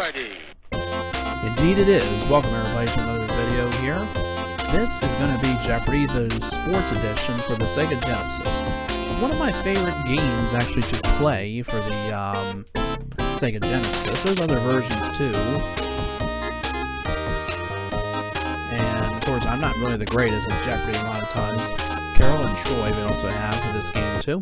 Jeopardy! Indeed it is. Welcome everybody to another video here. This is going to be Jeopardy, the sports edition for the Sega Genesis. One of my favorite games actually to play for the Sega Genesis. There's other versions too. And of course I'm not really the greatest at Jeopardy a lot of times. Carol and Troy we also have for this game too.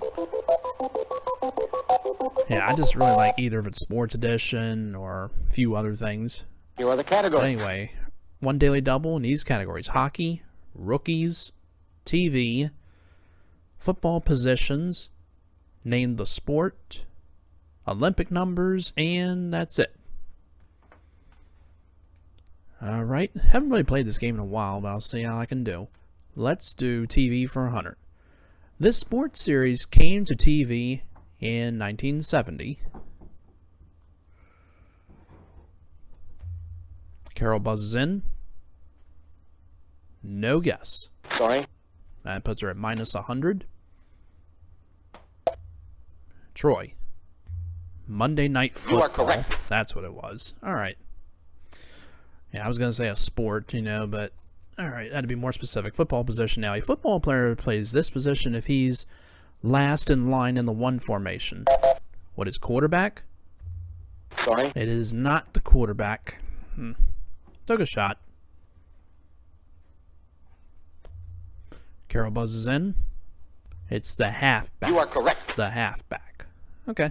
Yeah, I just really like either of its sports edition or a few other things. You are the category. But anyway, one daily double in these categories: hockey, rookies, TV, football positions, name the sport, Olympic numbers, and that's it. Alright, haven't really played this game in a while, but I'll see how I can do. Let's do TV for 100. This sports series came to TV in 1970. Carol buzzes in. No guess. Sorry. That puts her at minus 100. Troy. Monday Night Football. You are correct. That's what it was. Alright. Yeah, I was going to say a sport, you know, but alright, that'd be more specific. Football position now. A football player plays this position if he's last in line in the one formation. What is quarterback? Sorry. It is not the quarterback. Took a shot. Carol buzzes in. It's the halfback. You are correct. The halfback. Okay.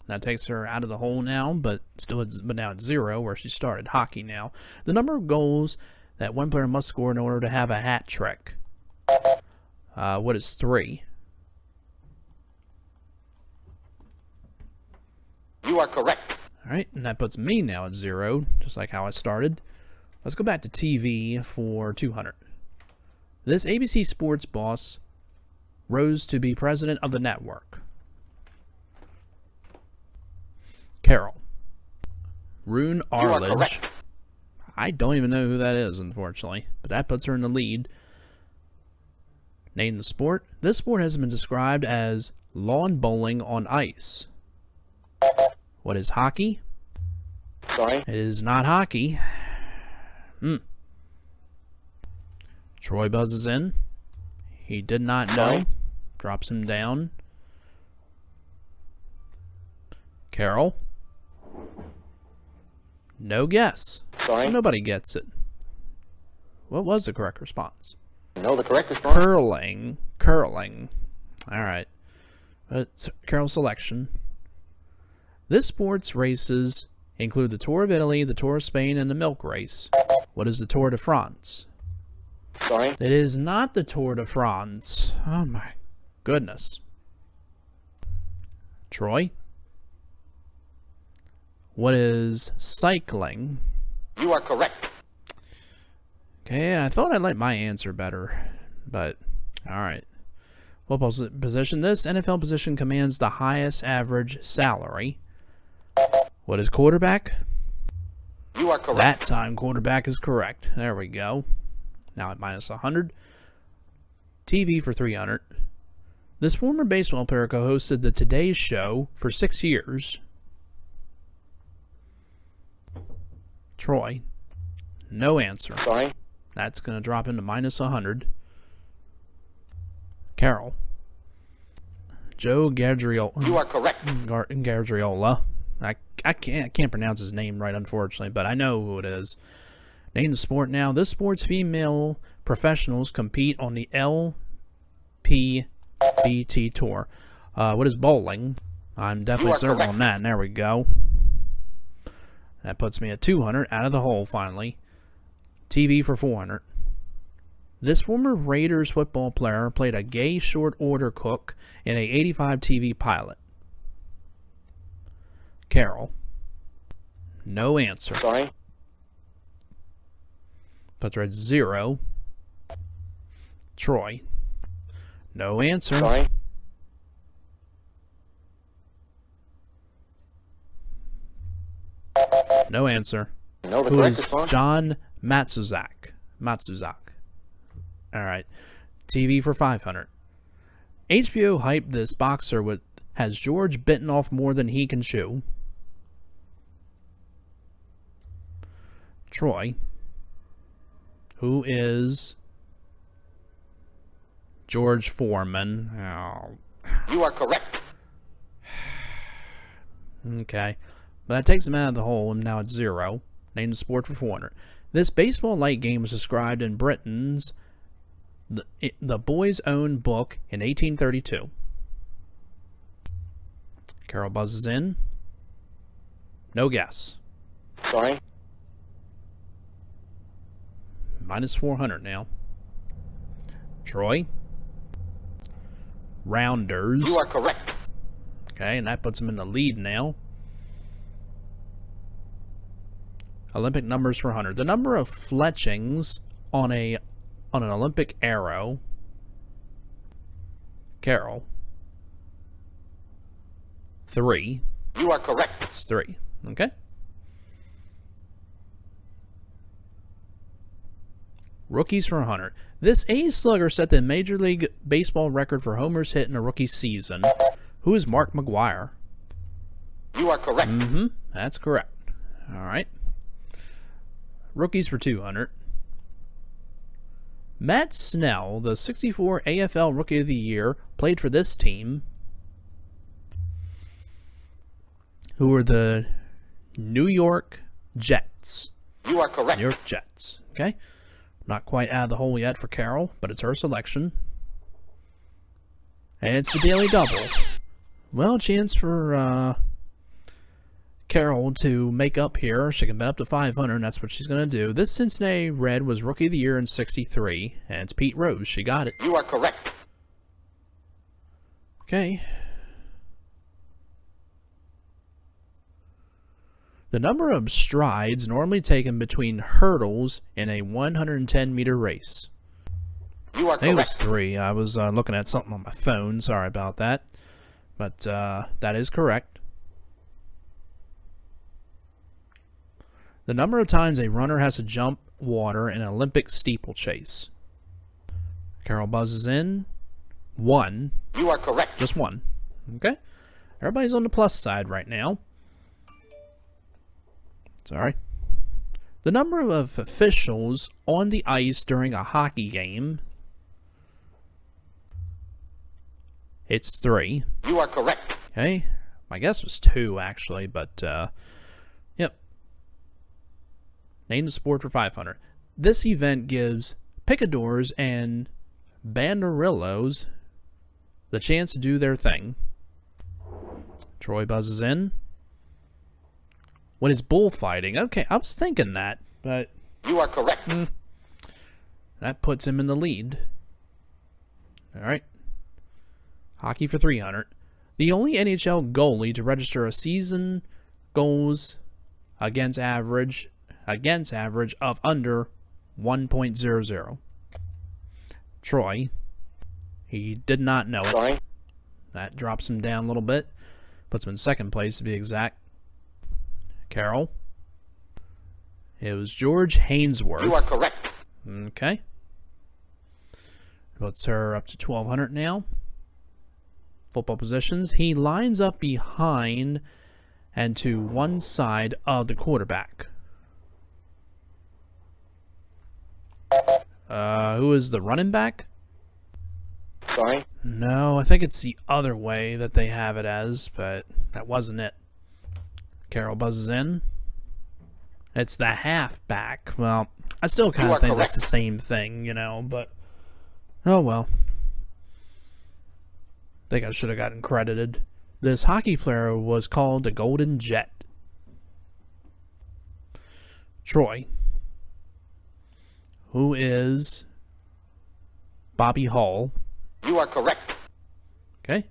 That takes her out of the hole now, but now it's 0 where she started. Hockey now. The number of goals that one player must score in order to have a hat trick. What is 3? You are correct. Alright, and that puts me now at 0, just like how I started. Let's go back to TV for 200. This ABC Sports boss rose to be president of the network. Carol. Rune Arledge. I don't even know who that is, unfortunately, but that puts her in the lead. Name the sport. This sport has been described as lawn bowling on ice. What is hockey? Sorry. It is not hockey. Troy buzzes in. He did not know. Sorry. Drops him down. Carol. No guess. Sorry. Nobody gets it. What was the correct response? No, the correct response. Curling. Curling. Alright. It's Carol's selection. This sport's races include the Tour of Italy, the Tour of Spain, and the Milk Race. What is the Tour de France? Sorry. It is not the Tour de France. Oh my goodness. Troy? What is cycling? You are correct. Okay, I thought I liked my answer better, but alright. What position? This NFL position commands the highest average salary. What is quarterback? You are correct. That time quarterback is correct. There we go. Now at minus 100. TV for 300. This former baseball player co-hosted the Today Show for 6 years. Troy. No answer. Sorry. That's going to drop into minus 100. Carol. Joe Gadriola. You are correct. Gadriola. I can't pronounce his name right, unfortunately, but I know who it is. Name the sport now. This sport's female professionals compete on the LPBT Tour. What is bowling? I'm definitely circling that. And there we go. That puts me at 200 out of the hole, finally. TV for 400. This former Raiders football player played a gay short order cook in a 85 TV pilot. Carol. No answer. Sorry. Puts her at 0. Troy. No answer. Sorry. No answer. No, the Who correct is response. John Matsuzak. Alright. TV for 500. HBO hyped this boxer with has George bitten off more than he can chew. Troy. Who is George Foreman? Oh. You are correct. Okay. But that takes him out of the hole, and now it's 0. Name the sport for 400. This baseball-like game was described in Britain's The Boy's Own Book in 1832. Carol buzzes in. No guess. Sorry. Minus 400 now. Troy. Rounders. You are correct. Okay, and that puts him in the lead now. Olympic numbers for 100. The number of fletchings on an Olympic arrow. Carol. 3. You are correct. It's 3. Okay. Rookies for 100. This A's slugger set the Major League Baseball record for homers hit in a rookie season. Who is Mark McGwire? You are correct. Mm-hmm. That's correct. All right. Rookies for 200. Matt Snell, the 64 AFL Rookie of the Year, played for this team, who are the New York Jets. You are correct. New York Jets. Okay. Not quite out of the hole yet for Carol, but it's her selection. And it's the Daily Double. Well, chance for Carol to make up here. She can bet up to 500, and that's what she's going to do. This Cincinnati Red was Rookie of the Year in '63, and it's Pete Rose. She got it. You are correct. Okay. The number of strides normally taken between hurdles in a 110-meter race. You are I think it was correct. 3. I was looking at something on my phone. Sorry about that. But that is correct. The number of times a runner has to jump water in an Olympic steeplechase. Carol buzzes in. 1. You are correct. Just 1. Okay. Everybody's on the plus side right now. Sorry. The number of officials on the ice during a hockey game. It's 3. You are correct. Okay. My guess was 2, actually, but, yep. Name the sport for 500. This event gives picadors and banderillos the chance to do their thing. Troy buzzes in. What is bullfighting? Okay, I was thinking that, but You are correct. that puts him in the lead. All right. Hockey for 300. The only NHL goalie to register a season goals against average of under 1.00. Troy. He did not know it. Sorry. That drops him down a little bit. Puts him in second place to be exact. Carol. It was George Hainsworth. You are correct. Okay. Puts her up to 1,200 now. Football positions. He lines up behind and to one side of the quarterback. Who is the running back? Sorry. No, I think it's the other way that they have it as, but that wasn't it. Carol buzzes in. It's the halfback. Well, I still kind You of are think correct. that's the same thing, you know, but oh well. I think I should have gotten credited. This hockey player was called the Golden Jet. Troy. Who is Bobby Hall? You are correct. Okay.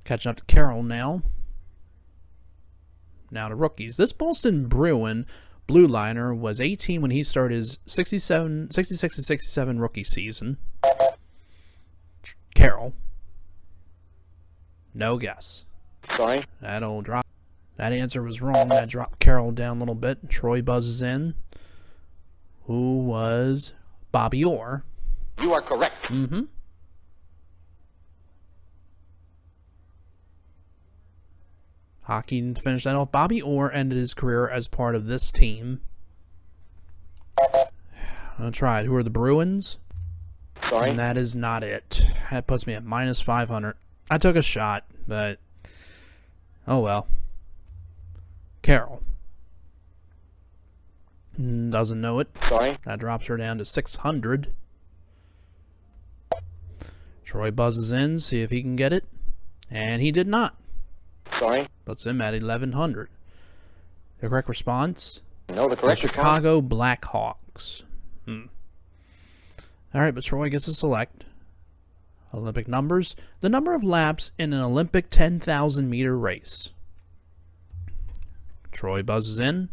Catching up to Carol now. Now to rookies. This Boston Bruin blue liner was 18 when he started his 66-67 rookie season. Carol. No guess. Sorry. That'll drop. That answer was wrong. That dropped Carol down a little bit. Troy buzzes in. Who was Bobby Orr? You are correct. Mm-hmm. Hockey to finish that off. Bobby Orr ended his career as part of this team. I'll try it. Who are the Bruins? Sorry. And that is not it. That puts me at minus 500. I took a shot, but oh well. Carol. Doesn't know it. Sorry. That drops her down to 600. Troy buzzes in, see if he can get it. And he did not. Sorry. Puts him at 1100. The correct response? No, the The correct response. Chicago Blackhawks. Alright, but Troy gets to select Olympic numbers. The number of laps in an Olympic 10,000 meter race. Troy buzzes in.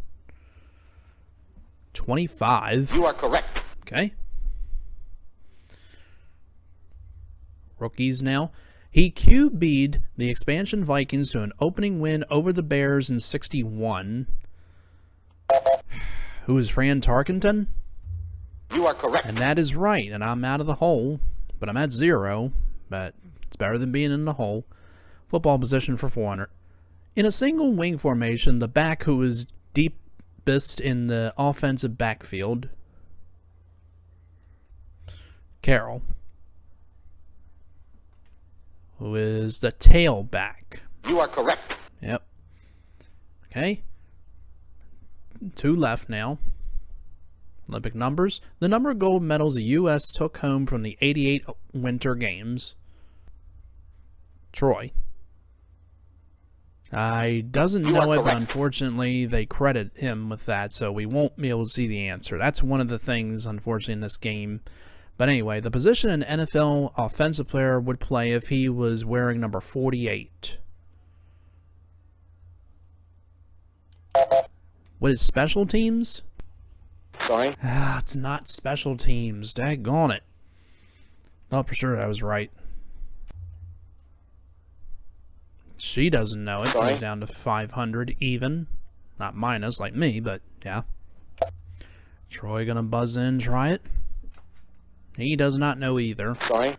25. You are correct. Okay. Rookies now. He QB'd the expansion Vikings to an opening win over the Bears in 61. Who is Fran Tarkenton? You are correct. And that is right, and I'm out of the hole, but I'm at 0, but it's better than being in the hole. Football position for 400. In a single wing formation, the back who is deepest in the offensive backfield. Carroll. Who is the tailback. You are correct. Yep. Okay. 2 left now. Olympic numbers. The number of gold medals the U.S. took home from the 88 Winter Games. Troy. I doesn't know it, but unfortunately they credit him with that, so we won't be able to see the answer. That's one of the things, unfortunately, in this game. But anyway, the position an NFL offensive player would play if he was wearing number 48. What is special teams? Sorry. It's not special teams. Daggone it. Thought for sure I was right. She doesn't know it. Goes down to 500 even. Not minus like me, but yeah. Troy gonna buzz in, try it. He does not know either. Sorry.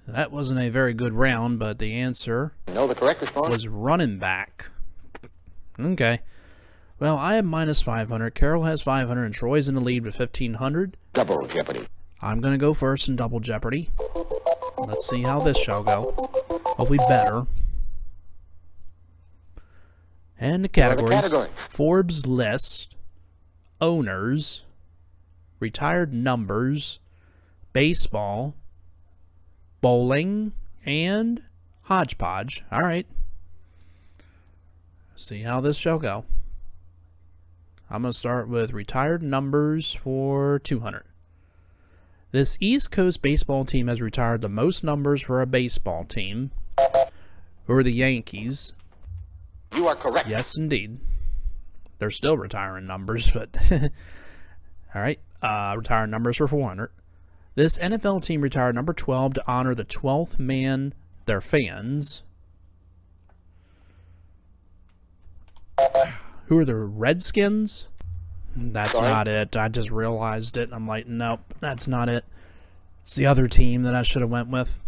That wasn't a very good round, but the answer No, the correct response was running back. Okay. Well, I have minus 500. Carol has 500, and Troy's in the lead with 1,500. Double Jeopardy. I'm going to go first in Double Jeopardy. Let's see how this shall go. Hopefully better. And the categories. Forbes list. Owners. Retired numbers. Baseball. Bowling. And hodgepodge. Alright. See how this shall go. I'm going to start with retired numbers for 200. This East Coast baseball team has retired the most numbers for a baseball team. Who are the Yankees? You are correct. Yes, indeed. They're still retiring numbers, but... Alright, retired numbers for 400. This NFL team retired number 12 to honor the 12th man, their fans. Who are the Redskins? That's not it. I just realized it. I'm like, nope, that's not it. It's the other team that I should have went with.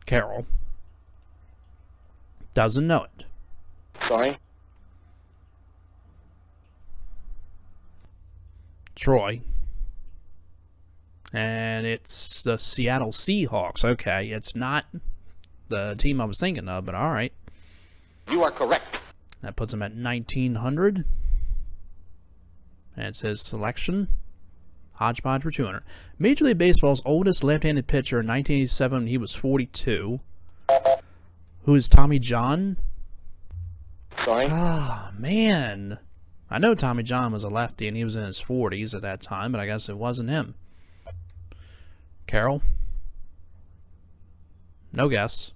Carol. Doesn't know it. Sorry. Troy. And it's the Seattle Seahawks. Okay, it's not the team I was thinking of, but alright. You are correct. That puts him at 1,900. And it says selection. Hodgepodge for 200. Major League Baseball's oldest left-handed pitcher in 1987, he was 42. Who is Tommy John? Sorry. Ah, man. I know Tommy John was a lefty and he was in his 40s at that time, but I guess it wasn't him. Carol? No guess.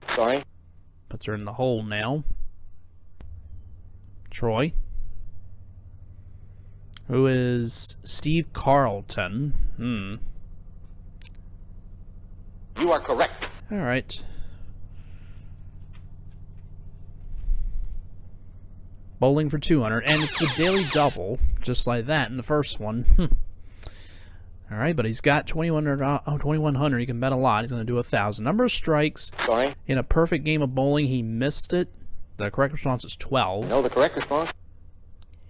Sorry. Puts her in the hole now. Troy? Who is Steve Carlton? You are correct. Alright. Bowling for 200, and it's the daily double, just like that in the first one. Alright, but he's got 2,100. He can bet a lot. He's going to do 1,000. Number of strikes. Sorry. In a perfect game of bowling, he missed it. The correct response is 12. No, the correct response.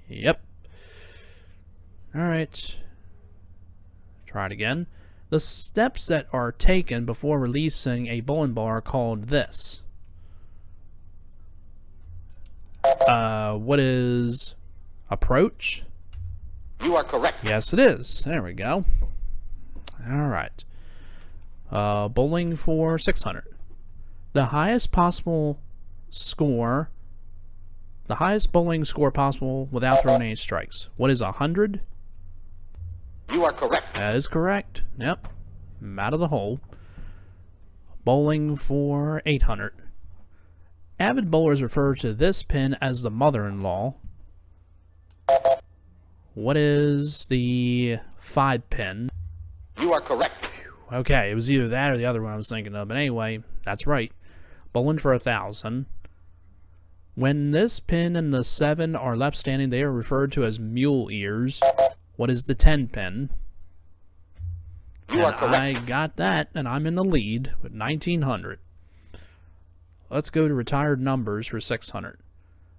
Yep. Alright. Try it again. The steps that are taken before releasing a bowling ball are called this. What is approach? You are correct. Yes, it is. There we go. All right. Bowling for 600. The highest possible score. The highest bowling score possible without throwing any strikes. What is 100? You are correct. That is correct. Yep. I'm out of the hole. Bowling for 800. Avid bowlers refer to this pin as the mother-in-law. What is the 5 pin? You are correct. Okay, it was either that or the other one I was thinking of. But anyway, that's right. Bowling for 1,000. When this pin and the 7 are left standing, they are referred to as mule ears. What is the 10 pin? You are And correct. I got that, and I'm in the lead with 1,900. Let's go to retired numbers for 600.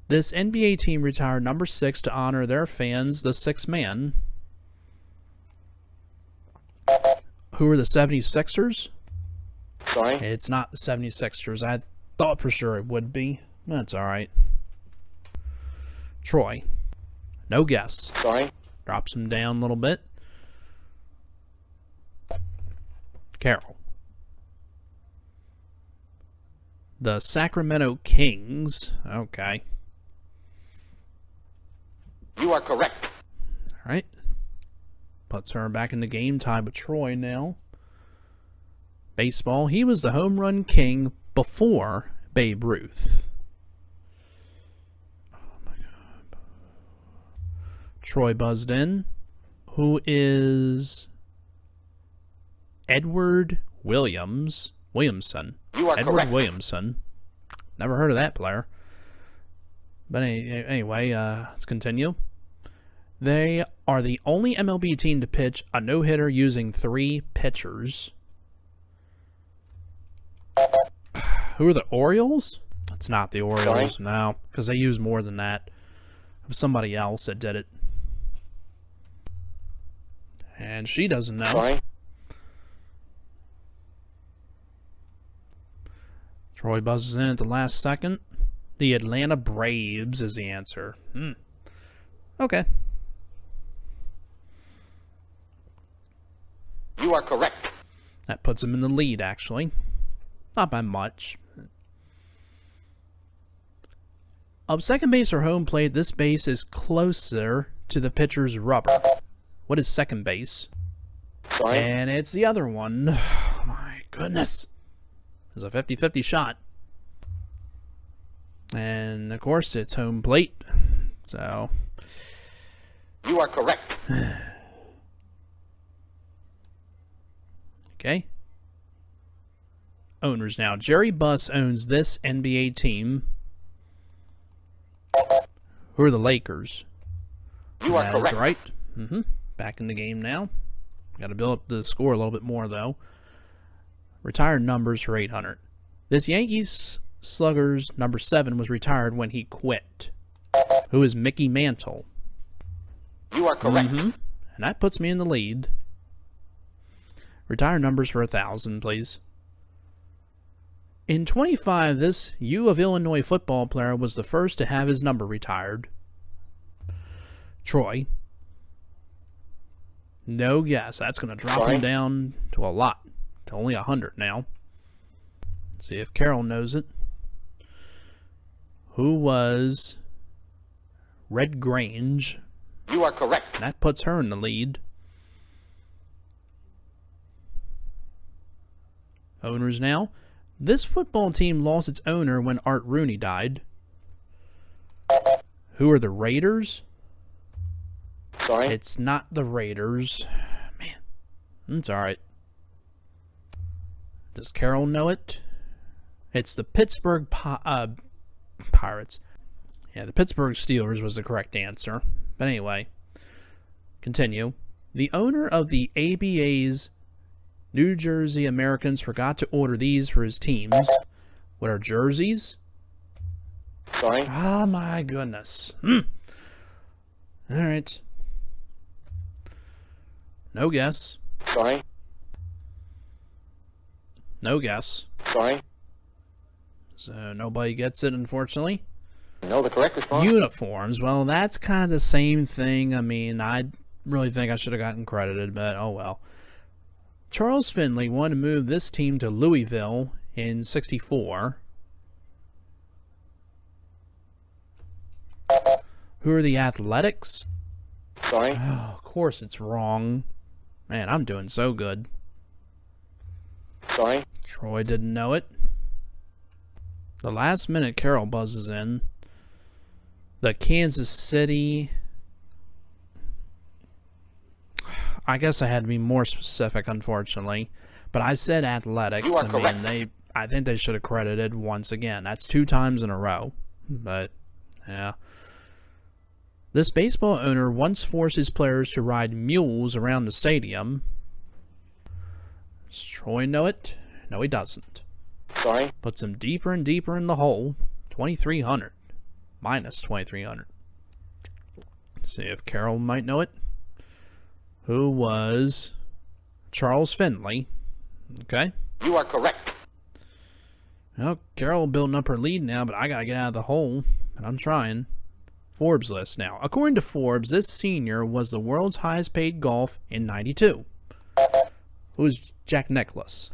This NBA team retired number 6 to honor their fans, the sixth man. Who are the 76ers? Sorry. It's not the 76ers. I thought for sure it would be. That's alright. Troy. No guess. Sorry. Drops him down a little bit. Carol. The Sacramento Kings. Okay. You are correct. Alright. Puts her back in the game. Tied with Troy now. Baseball. He was the home run king before Babe Ruth. Oh my God. Troy buzzed in. Who is Edward Williamson? You are Edward correct. Williamson. Never heard of that player. But anyway, let's continue. They are the only MLB team to pitch a no-hitter using 3 pitchers. Who are the Orioles? It's not the Orioles, no, because they use more than that. It was somebody else that did it. And she doesn't know. Sorry. Troy buzzes in at the last second. The Atlanta Braves is the answer. Okay. You are correct. That puts him in the lead, actually. Not by much. Of second base or home plate, this base is closer to the pitcher's rubber. What is second base? Sorry. And it's the other one. Oh my goodness. It's a 50-50 shot. And, of course, it's home plate. So, You are correct. okay. Owners now. Jerry Buss owns this NBA team. Who are the Lakers? You are That is correct. right. Back in the game now. Got to build up the score a little bit more, though. Retired numbers for 800. This Yankees slugger's number 7 was retired when he quit. Who is Mickey Mantle? You are correct. And that puts me in the lead. Retired numbers for 1,000, please. In 25, this U of Illinois football player was the first to have his number retired. Troy. No guess. That's going to drop Sorry? him down to a lot. To only 100 now. Let's see if Carol knows it. Who was Red Grange? You are correct. That puts her in the lead. Owners now. This football team lost its owner when Art Rooney died. Who are the Raiders? Sorry. It's not the Raiders. Man, it's alright. Does Carol know it? It's the Pittsburgh Pirates. Yeah, the Pittsburgh Steelers was the correct answer. But anyway, continue. The owner of the ABA's New Jersey Americans forgot to order these for his teams. What are jerseys? Sorry. Oh my goodness. Alright. No guess. Sorry. No guess. Sorry. So nobody gets it, unfortunately. You know the correct response? Uniforms. Well, that's kind of the same thing. I mean, I really think I should have gotten credited, but oh well. Charles Finley wanted to move this team to Louisville in '64. Who are the Athletics? Sorry. Oh, of course it's wrong. Man, I'm doing so good. Sorry. Troy didn't know it. The last minute Carol buzzes in. The Kansas City... I guess I had to be more specific, unfortunately. But I said Athletics. You are correct. I think they should have credited once again. That's 2 times in a row. But, yeah. This baseball owner once forced his players to ride mules around the stadium. Does Troy know it? No, he doesn't. Sorry. Puts him deeper and deeper in the hole. 2,300. Minus 2,300. Let's see if Carol might know it. Who was Charles Finley? Okay. You are correct. Well, Carol building up her lead now, but I gotta get out of the hole. And I'm trying. Forbes list now. According to Forbes, this senior was the world's highest paid golf in '92. Who is Jack Nicklaus?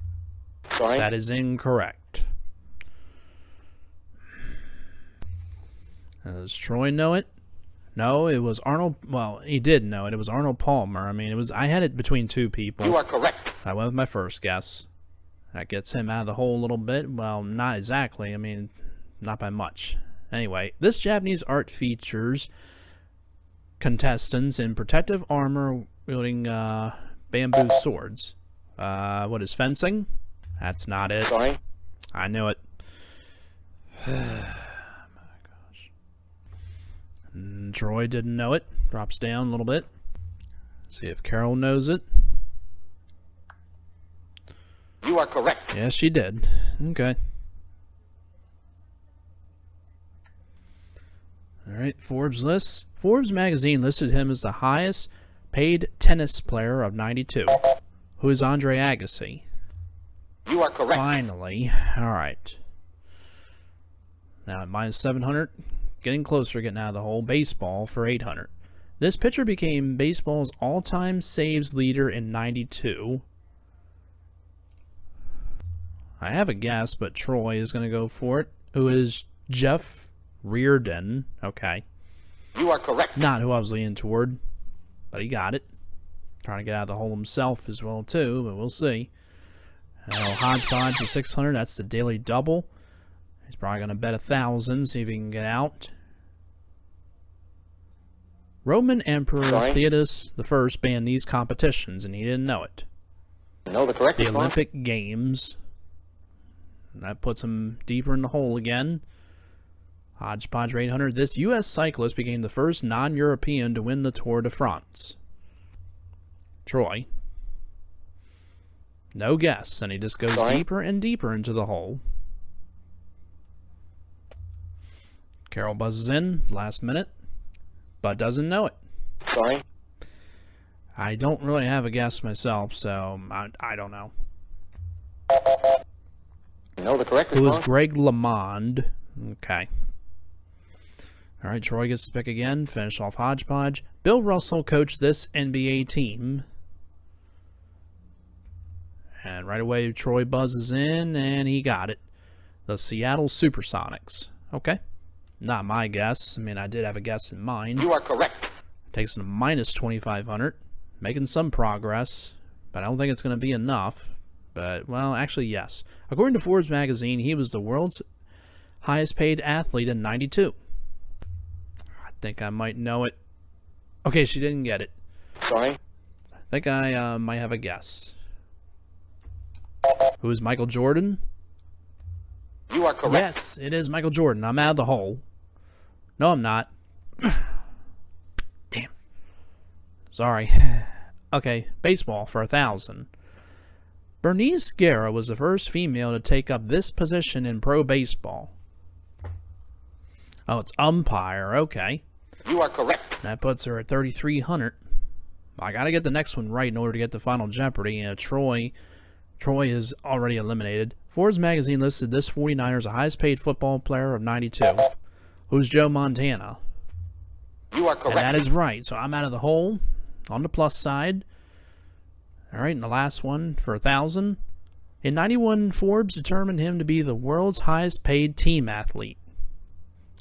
Sorry. That is incorrect. Does Troy know it? No, it was Arnold. Well, he did know it. It was Arnold Palmer. I mean, it was. I had it between 2 people. You are correct. I went with my first guess. That gets him out of the hole a little bit. Well, not exactly. I mean, not by much. Anyway, this Japanese art features contestants in protective armor wielding bamboo swords. What is fencing? That's not it. Sorry. I knew it. Oh my gosh. And Troy didn't know it. Drops down a little bit. See if Carol knows it. You are correct. Yes, she did. Okay. Alright, Forbes list. Forbes magazine listed him as the highest paid tennis player of '92. Who is Andre Agassi? You are correct. Finally. Alright. Now at minus 700. Getting closer, getting out of the hole. Baseball for 800. This pitcher became baseball's all-time saves leader in '92. I have a guess, but Troy is going to go for it. Who is Jeff Reardon? Okay. You are correct. Not who I was leaning toward, but he got it. Trying to get out of the hole himself as well, too, but we'll see. Hodgepodge for 600. That's the daily double. He's probably going to bet 1,000, see if he can get out. Roman Emperor Theodus I banned these competitions, and he didn't know it. You know the correct The response? Olympic Games. That puts him deeper in the hole again. Hodgepodge for 800. This U.S. cyclist became the first non-European to win the Tour de France. Troy. No guess, and he just goes deeper and deeper into the hole. Carol buzzes in, last minute, but doesn't know it. Sorry. I don't really have a guess myself, so I don't know. You know the correct Who response? is Greg LeMond? Okay. Alright, Troy gets to pick again. Finish off Hodgepodge. Bill Russell coached this NBA team. And right away, Troy buzzes in, and he got it. The Seattle Supersonics. Okay. Not my guess. I mean, I did have a guess in mind. You are correct. Takes him to minus 2,500. Making some progress, but I don't think it's going to be enough. But, well, actually, yes. According to Forbes magazine, he was the world's highest paid athlete in '92. I think I might know it. Okay, she didn't get it. Sorry. I think I might have a guess. Who is Michael Jordan? You are correct. Yes, it is Michael Jordan. I'm out of the hole. No, I'm not. Damn. Sorry. Okay, baseball for 1,000. Bernice Guerra was the first female to take up this position in pro baseball. Oh, it's umpire. Okay. You are correct. That puts her at 3,300. I gotta get the next one right in order to get to Final Jeopardy. Troy is already eliminated. Forbes magazine listed this 49er as the highest paid football player of 92. Who's Joe Montana? You are correct. And that is right. So I'm out of the hole on the plus side. All right, and the last one for 1,000. In 91, Forbes determined him to be the world's highest paid team athlete.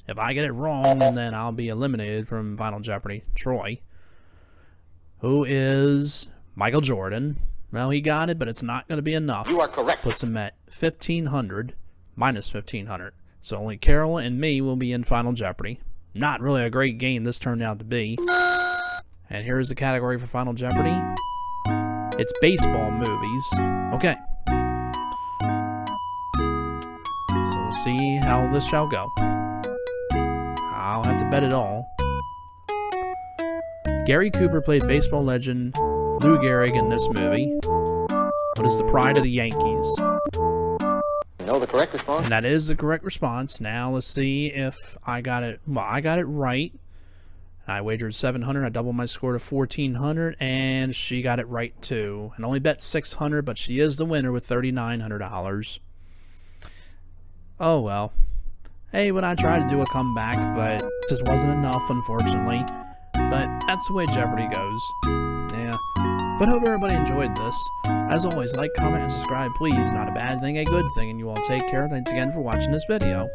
If I get it wrong, then I'll be eliminated from Final Jeopardy. Troy. Who is Michael Jordan. Well, he got it, but it's not going to be enough. You are correct. Puts him at 1,500, minus 1,500. So only Carol and me will be in Final Jeopardy. Not really a great game this turned out to be. And here's the category for Final Jeopardy. It's baseball movies. Okay. So we'll see how this shall go. I'll have to bet it all. Gary Cooper played baseball legend Lou Gehrig in this movie. What is the pride of the Yankees? You know the correct response? And that is the correct response. Now let's see if I got it. Well, I got it right. I wagered 700. I doubled my score to 1,400, and she got it right too. And only bet 600, but she is the winner with $3,900. Oh well. Hey, when I tried to do a comeback, but it just wasn't enough, unfortunately. But that's the way Jeopardy goes. Yeah. But hope everybody enjoyed this. As always, like, comment, and subscribe, please. Not a bad thing, a good thing. And you all take care. Thanks again for watching this video.